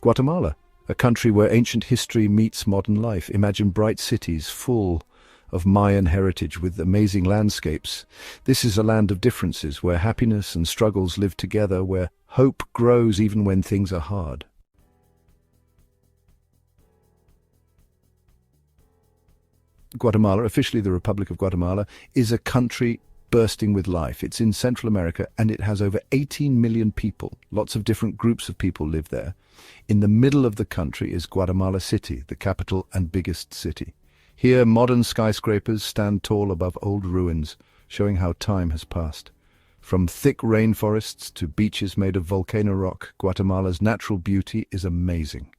Guatemala, a country where ancient history meets modern life. Imagine bright cities full of Mayan heritage with amazing landscapes. This is a land of differences, where happiness and struggles live together, where hope grows even when things are hard. Guatemala, officially the Republic of Guatemala, is a country bursting with life. It's in Central America and it has over 18 million people. Lots of different groups of people live there. In the middle of the country is Guatemala City, the capital and biggest city. Here, modern skyscrapers stand tall above old ruins, showing how time has passed. From thick rainforests to beaches made of volcano rock, Guatemala's natural beauty is amazing.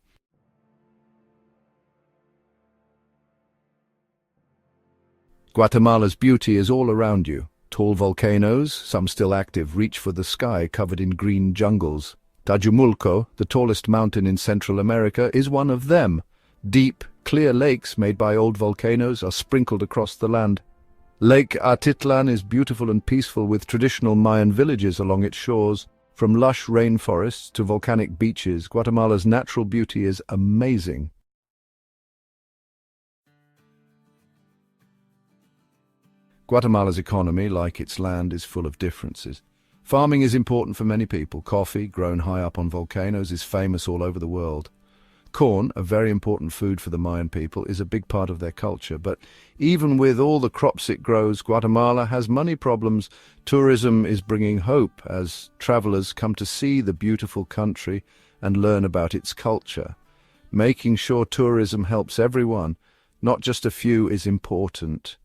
Guatemala's beauty is all around you. Tall volcanoes, some still active, reach for the sky covered in green jungles. Tajumulco, the tallest mountain in Central America, is one of them. Deep, clear lakes made by old volcanoes are sprinkled across the land. Lake Atitlan is beautiful and peaceful, with traditional Mayan villages along its shores. From lush rainforests to volcanic beaches, Guatemala's natural beauty is amazing. Guatemala's economy, like its land, is full of differences. Farming is important for many people. Coffee, grown high up on volcanoes, is famous all over the world. Corn, a very important food for the Mayan people, is a big part of their culture. But even with all the crops it grows, Guatemala has money problems. Tourism is bringing hope as travelers come to see the beautiful country and learn about its culture. Making sure tourism helps everyone, not just a few, is important.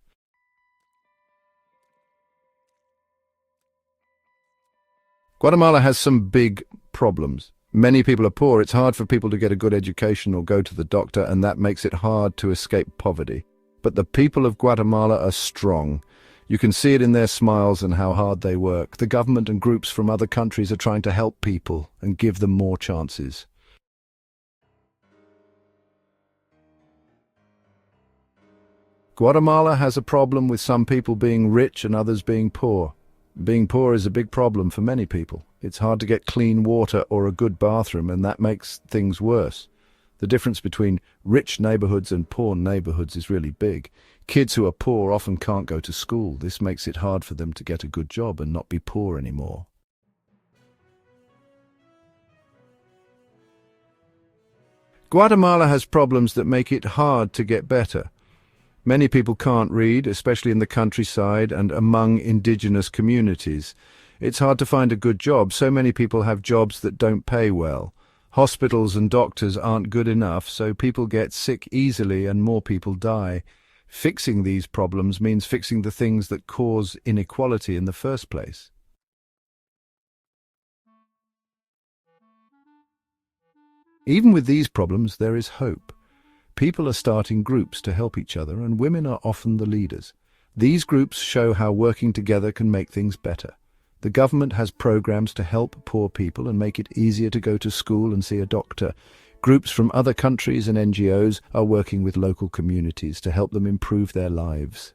Guatemala has some big problems. Many people are poor. It's hard for people to get a good education or go to the doctor, and that makes it hard to escape poverty. But the people of Guatemala are strong. You can see it in their smiles and how hard they work. The government and groups from other countries are trying to help people and give them more chances. Guatemala has a problem with some people being rich and others being poor. Being poor is a big problem for many people. It's hard to get clean water or a good bathroom, and that makes things worse. The difference between rich neighborhoods and poor neighborhoods is really big. Kids who are poor often can't go to school. This makes it hard for them to get a good job and not be poor anymore. Guatemala has problems that make it hard to get better. Many people can't read, especially in the countryside and among indigenous communities. It's hard to find a good job. So many people have jobs that don't pay well. Hospitals and doctors aren't good enough, so people get sick easily and more people die. Fixing these problems means fixing the things that cause inequality in the first place. Even with these problems, there is hope. People are starting groups to help each other, and women are often the leaders. These groups show how working together can make things better. The government has programs to help poor people and make it easier to go to school and see a doctor. Groups from other countries and NGOs are working with local communities to help them improve their lives.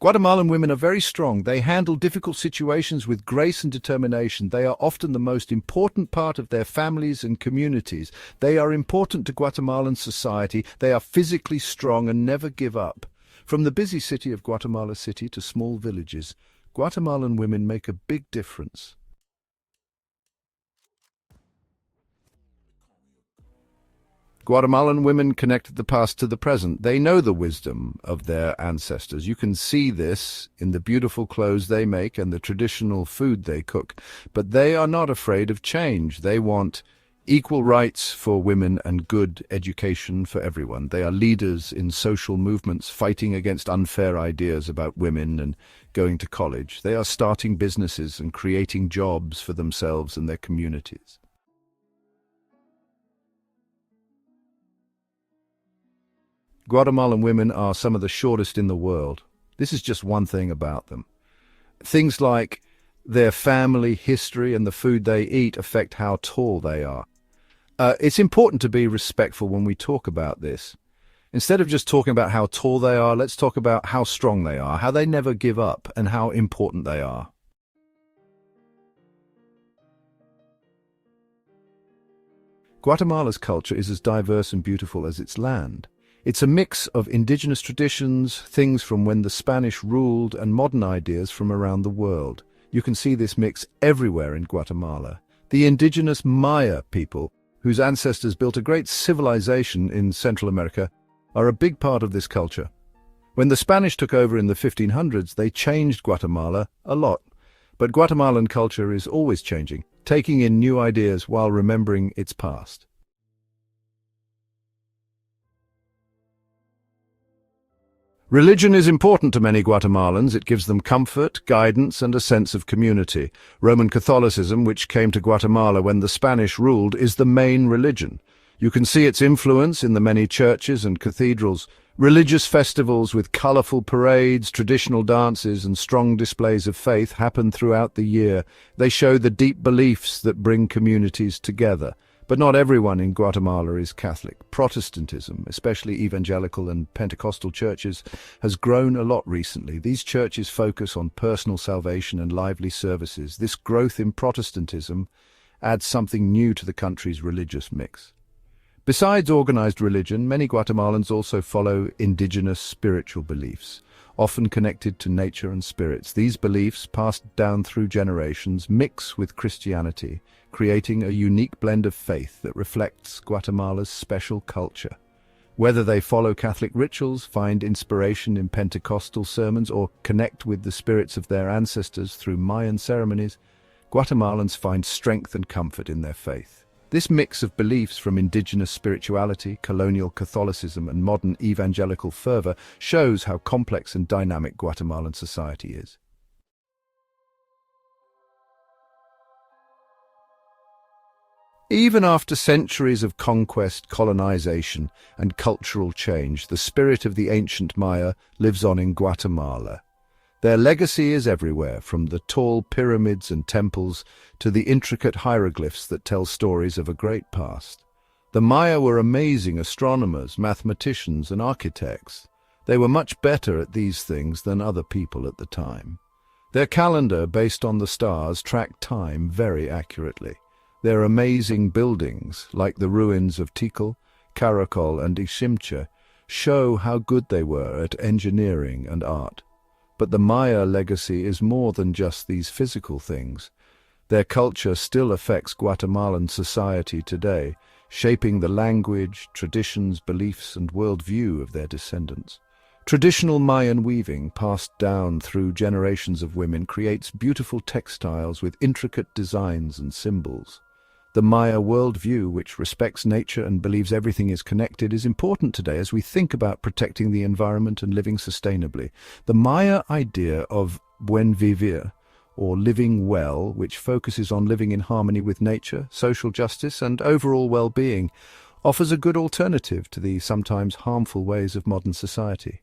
Guatemalan women are very strong. They handle difficult situations with grace and determination. They are often the most important part of their families and communities. They are important to Guatemalan society. They are physically strong and never give up. From the busy city of Guatemala City to small villages, Guatemalan women make a big difference. Guatemalan women connect the past to the present. They know the wisdom of their ancestors. You can see this in the beautiful clothes they make and the traditional food they cook. But they are not afraid of change. They want equal rights for women and good education for everyone. They are leaders in social movements, fighting against unfair ideas about women and going to college. They are starting businesses and creating jobs for themselves and their communities. Guatemalan women are some of the shortest in the world. This is just one thing about them. Things like their family history and the food they eat affect how tall they are. It's important to be respectful when we talk about this. Instead of just talking about how tall they are, let's talk about how strong they are, how they never give up, and how important they are. Guatemala's culture is as diverse and beautiful as its land. It's a mix of indigenous traditions, things from when the Spanish ruled, and modern ideas from around the world. You can see this mix everywhere in Guatemala. The indigenous Maya people, whose ancestors built a great civilization in Central America, are a big part of this culture. When the Spanish took over in the 1500s, they changed Guatemala a lot. But Guatemalan culture is always changing, taking in new ideas while remembering its past. Religion is important to many Guatemalans. It gives them comfort, guidance, and a sense of community. Roman Catholicism, which came to Guatemala when the Spanish ruled, is the main religion. You can see its influence in the many churches and cathedrals. Religious festivals with colorful parades, traditional dances, and strong displays of faith happen throughout the year. They show the deep beliefs that bring communities together. But not everyone in Guatemala is Catholic. Protestantism, especially evangelical and Pentecostal churches, has grown a lot recently. These churches focus on personal salvation and lively services. This growth in Protestantism adds something new to the country's religious mix. Besides organized religion, many Guatemalans also follow indigenous spiritual beliefs, often connected to nature and spirits. These beliefs, passed down through generations, mix with Christianity, creating a unique blend of faith that reflects Guatemala's special culture. Whether they follow Catholic rituals, find inspiration in Pentecostal sermons, or connect with the spirits of their ancestors through Mayan ceremonies, Guatemalans find strength and comfort in their faith. This mix of beliefs from indigenous spirituality, colonial Catholicism, and modern evangelical fervor shows how complex and dynamic Guatemalan society is. Even after centuries of conquest, colonization, and cultural change, the spirit of the ancient Maya lives on in Guatemala. Their legacy is everywhere, from the tall pyramids and temples to the intricate hieroglyphs that tell stories of a great past. The Maya were amazing astronomers, mathematicians, and architects. They were much better at these things than other people at the time. Their calendar, based on the stars, tracked time very accurately. Their amazing buildings, like the ruins of Tikal, Caracol, and Iximcha, show how good they were at engineering and art. But the Maya legacy is more than just these physical things. Their culture still affects Guatemalan society today, shaping the language, traditions, beliefs, and worldview of their descendants. Traditional Mayan weaving, passed down through generations of women, creates beautiful textiles with intricate designs and symbols. The Maya worldview, which respects nature and believes everything is connected, is important today as we think about protecting the environment and living sustainably. The Maya idea of buen vivir, or living well, which focuses on living in harmony with nature, social justice, and overall well-being, offers a good alternative to the sometimes harmful ways of modern society.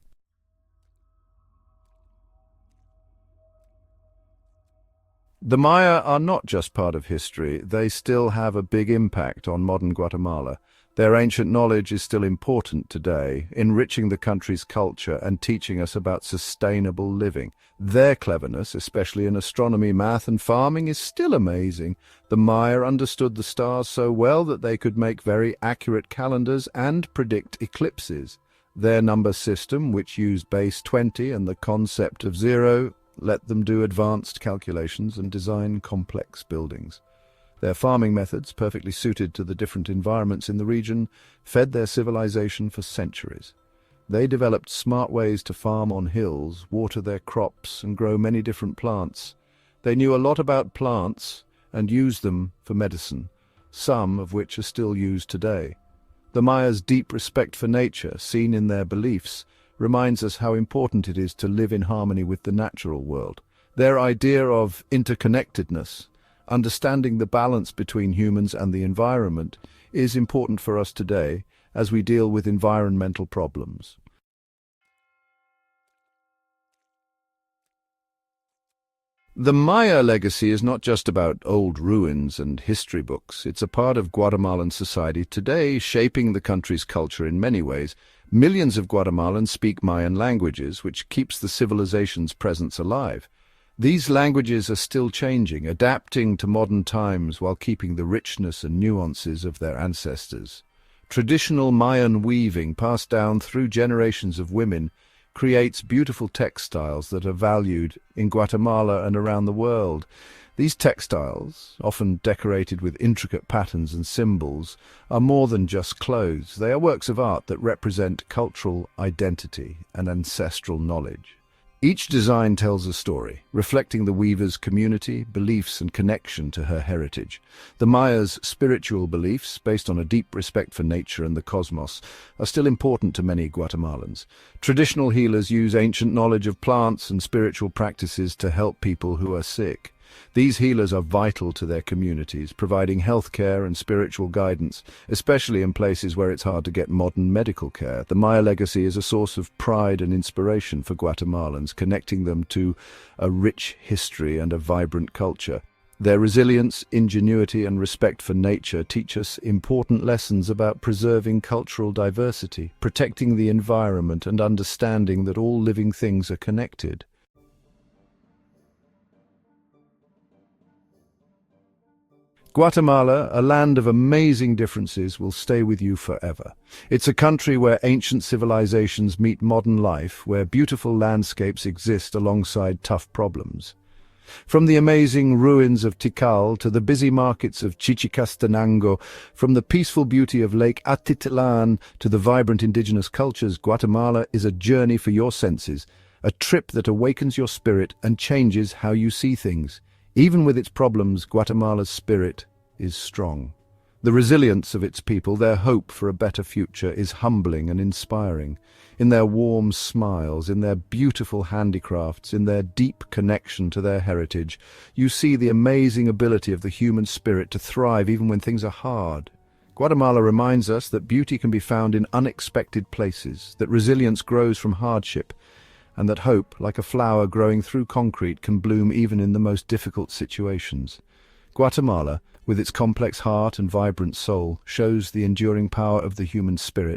The Maya are not just part of history, they still have a big impact on modern Guatemala. Their ancient knowledge is still important today, enriching the country's culture and teaching us about sustainable living. Their cleverness, especially in astronomy, math, and farming, is still amazing. The Maya understood the stars so well that they could make very accurate calendars and predict eclipses. Their number system, which used base 20 and the concept of zero, let them do advanced calculations and design complex buildings. Their farming methods, perfectly suited to the different environments in the region, fed their civilization for centuries. They developed smart ways to farm on hills, water their crops, and grow many different plants. They knew a lot about plants and used them for medicine, some of which are still used today. The Mayas' deep respect for nature, seen in their beliefs, reminds us how important it is to live in harmony with the natural world. Their idea of interconnectedness, understanding the balance between humans and the environment, is important for us today as we deal with environmental problems. The Maya legacy is not just about old ruins and history books. It's a part of Guatemalan society today, shaping the country's culture in many ways. Millions of Guatemalans speak Mayan languages, which keeps the civilization's presence alive. These languages are still changing, adapting to modern times while keeping the richness and nuances of their ancestors. Traditional Mayan weaving, passed down through generations of women, creates beautiful textiles that are valued in Guatemala and around the world. These textiles, often decorated with intricate patterns and symbols, are more than just clothes. They are works of art that represent cultural identity and ancestral knowledge. Each design tells a story, reflecting the weaver's community, beliefs, and connection to her heritage. The Maya's spiritual beliefs, based on a deep respect for nature and the cosmos, are still important to many Guatemalans. Traditional healers use ancient knowledge of plants and spiritual practices to help people who are sick. These healers are vital to their communities, providing healthcare and spiritual guidance, especially in places where it's hard to get modern medical care. The Maya legacy is a source of pride and inspiration for Guatemalans, connecting them to a rich history and a vibrant culture. Their resilience, ingenuity, and respect for nature teach us important lessons about preserving cultural diversity, protecting the environment, and understanding that all living things are connected. Guatemala, a land of amazing differences, will stay with you forever. It's a country where ancient civilizations meet modern life, where beautiful landscapes exist alongside tough problems. From the amazing ruins of Tikal to the busy markets of Chichicastenango, from the peaceful beauty of Lake Atitlan to the vibrant indigenous cultures, Guatemala is a journey for your senses, a trip that awakens your spirit and changes how you see things. Even with its problems, Guatemala's spirit is strong. The resilience of its people, their hope for a better future, is humbling and inspiring. In their warm smiles, in their beautiful handicrafts, in their deep connection to their heritage, you see the amazing ability of the human spirit to thrive even when things are hard. Guatemala reminds us that beauty can be found in unexpected places, that resilience grows from hardship, and that hope, like a flower growing through concrete, can bloom even in the most difficult situations. Guatemala, with its complex heart and vibrant soul, shows the enduring power of the human spirit,